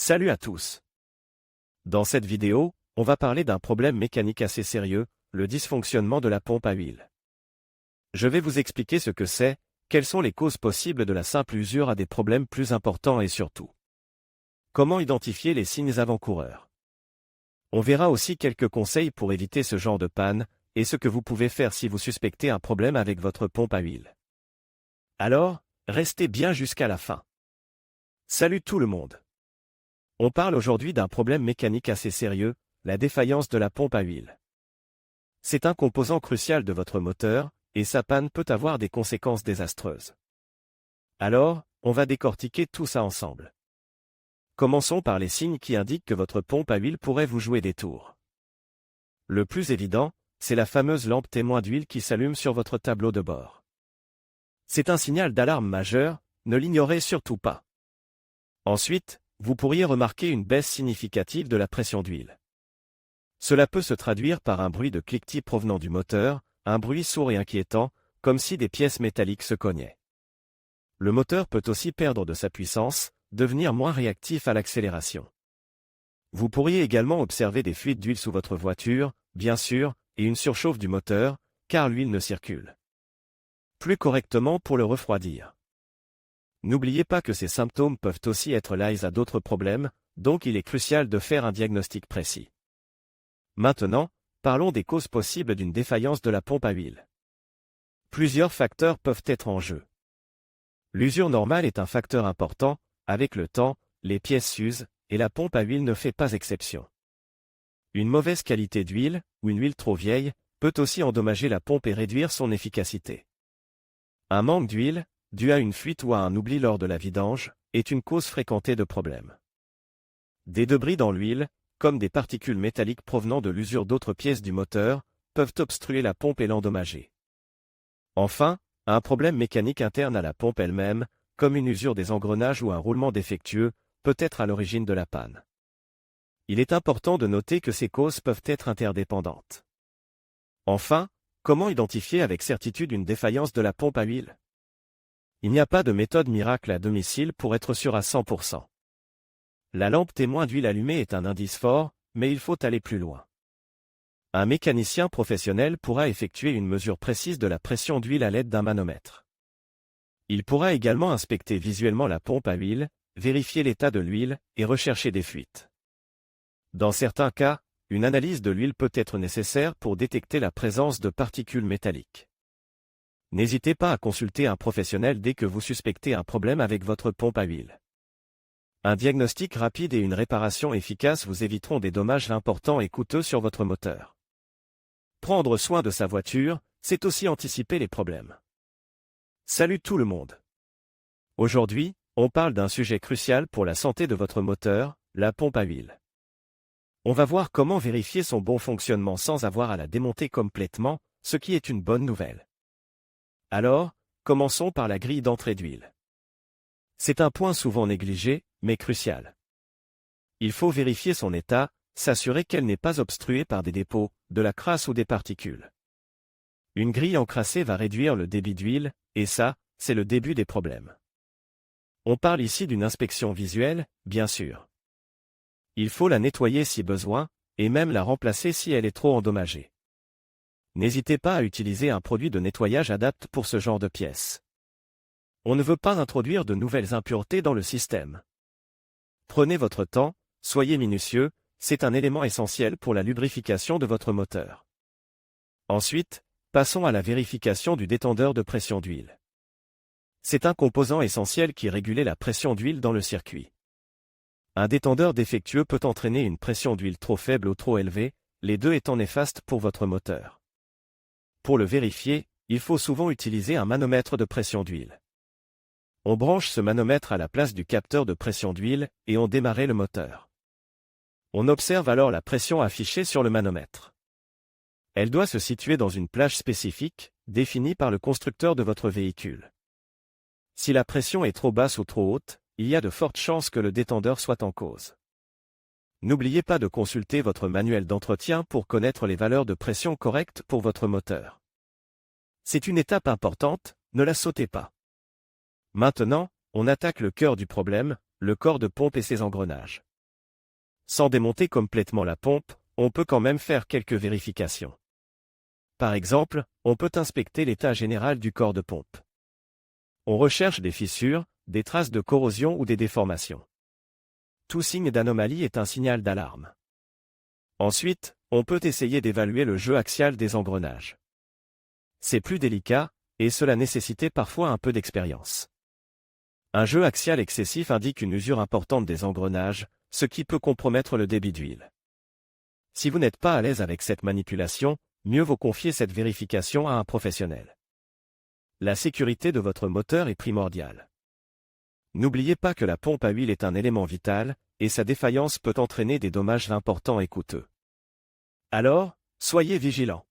Salut à tous. Dans cette vidéo, on va parler d'un problème mécanique assez sérieux, le dysfonctionnement de la pompe à huile. Je vais vous expliquer ce que c'est, quelles sont les causes possibles de la simple usure à des problèmes plus importants et surtout, comment identifier les signes avant-coureurs. On verra aussi quelques conseils pour éviter ce genre de panne, et ce que vous pouvez faire si vous suspectez un problème avec votre pompe à huile. Alors, restez bien jusqu'à la fin. Salut tout le monde. On parle aujourd'hui d'un problème mécanique assez sérieux, la défaillance de la pompe à huile. C'est un composant crucial de votre moteur, et sa panne peut avoir des conséquences désastreuses. Alors, on va décortiquer tout ça ensemble. Commençons par les signes qui indiquent que votre pompe à huile pourrait vous jouer des tours. Le plus évident, c'est la fameuse lampe témoin d'huile qui s'allume sur votre tableau de bord. C'est un signal d'alarme majeur, ne l'ignorez surtout pas. Ensuite, vous pourriez remarquer une baisse significative de la pression d'huile. Cela peut se traduire par un bruit de cliquetis provenant du moteur, un bruit sourd et inquiétant, comme si des pièces métalliques se cognaient. Le moteur peut aussi perdre de sa puissance, devenir moins réactif à l'accélération. Vous pourriez également observer des fuites d'huile sous votre voiture, bien sûr, et une surchauffe du moteur, car l'huile ne circule plus correctement pour le refroidir. N'oubliez pas que ces symptômes peuvent aussi être liés à d'autres problèmes, donc il est crucial de faire un diagnostic précis. Maintenant, parlons des causes possibles d'une défaillance de la pompe à huile. Plusieurs facteurs peuvent être en jeu. L'usure normale est un facteur important, avec le temps, les pièces s'usent, et la pompe à huile ne fait pas exception. Une mauvaise qualité d'huile, ou une huile trop vieille, peut aussi endommager la pompe et réduire son efficacité. Un manque d'huile, dû à une fuite ou à un oubli lors de la vidange, est une cause fréquentée de problèmes. Des débris dans l'huile, comme des particules métalliques provenant de l'usure d'autres pièces du moteur, peuvent obstruer la pompe et l'endommager. Enfin, un problème mécanique interne à la pompe elle-même, comme une usure des engrenages ou un roulement défectueux, peut être à l'origine de la panne. Il est important de noter que ces causes peuvent être interdépendantes. Enfin, comment identifier avec certitude une défaillance de la pompe à huile ? Il n'y a pas de méthode miracle à domicile pour être sûr à 100%. La lampe témoin d'huile allumée est un indice fort, mais il faut aller plus loin. Un mécanicien professionnel pourra effectuer une mesure précise de la pression d'huile à l'aide d'un manomètre. Il pourra également inspecter visuellement la pompe à huile, vérifier l'état de l'huile et rechercher des fuites. Dans certains cas, une analyse de l'huile peut être nécessaire pour détecter la présence de particules métalliques. N'hésitez pas à consulter un professionnel dès que vous suspectez un problème avec votre pompe à huile. Un diagnostic rapide et une réparation efficace vous éviteront des dommages importants et coûteux sur votre moteur. Prendre soin de sa voiture, c'est aussi anticiper les problèmes. Salut tout le monde. Aujourd'hui, on parle d'un sujet crucial pour la santé de votre moteur, la pompe à huile. On va voir comment vérifier son bon fonctionnement sans avoir à la démonter complètement, ce qui est une bonne nouvelle. Alors, commençons par la grille d'entrée d'huile. C'est un point souvent négligé, mais crucial. Il faut vérifier son état, s'assurer qu'elle n'est pas obstruée par des dépôts, de la crasse ou des particules. Une grille encrassée va réduire le débit d'huile, et ça, c'est le début des problèmes. On parle ici d'une inspection visuelle, bien sûr. Il faut la nettoyer si besoin, et même la remplacer si elle est trop endommagée. N'hésitez pas à utiliser un produit de nettoyage adapté pour ce genre de pièces. On ne veut pas introduire de nouvelles impuretés dans le système. Prenez votre temps, soyez minutieux, c'est un élément essentiel pour la lubrification de votre moteur. Ensuite, passons à la vérification du détendeur de pression d'huile. C'est un composant essentiel qui régule la pression d'huile dans le circuit. Un détendeur défectueux peut entraîner une pression d'huile trop faible ou trop élevée, les deux étant néfastes pour votre moteur. Pour le vérifier, il faut souvent utiliser un manomètre de pression d'huile. On branche ce manomètre à la place du capteur de pression d'huile et on démarre le moteur. On observe alors la pression affichée sur le manomètre. Elle doit se situer dans une plage spécifique, définie par le constructeur de votre véhicule. Si la pression est trop basse ou trop haute, il y a de fortes chances que le détendeur soit en cause. N'oubliez pas de consulter votre manuel d'entretien pour connaître les valeurs de pression correctes pour votre moteur. C'est une étape importante, ne la sautez pas. Maintenant, on attaque le cœur du problème, le corps de pompe et ses engrenages. Sans démonter complètement la pompe, on peut quand même faire quelques vérifications. Par exemple, on peut inspecter l'état général du corps de pompe. On recherche des fissures, des traces de corrosion ou des déformations. Tout signe d'anomalie est un signal d'alarme. Ensuite, on peut essayer d'évaluer le jeu axial des engrenages. C'est plus délicat, et cela nécessite parfois un peu d'expérience. Un jeu axial excessif indique une usure importante des engrenages, ce qui peut compromettre le débit d'huile. Si vous n'êtes pas à l'aise avec cette manipulation, mieux vaut confier cette vérification à un professionnel. La sécurité de votre moteur est primordiale. N'oubliez pas que la pompe à huile est un élément vital, et sa défaillance peut entraîner des dommages importants et coûteux. Alors, soyez vigilants.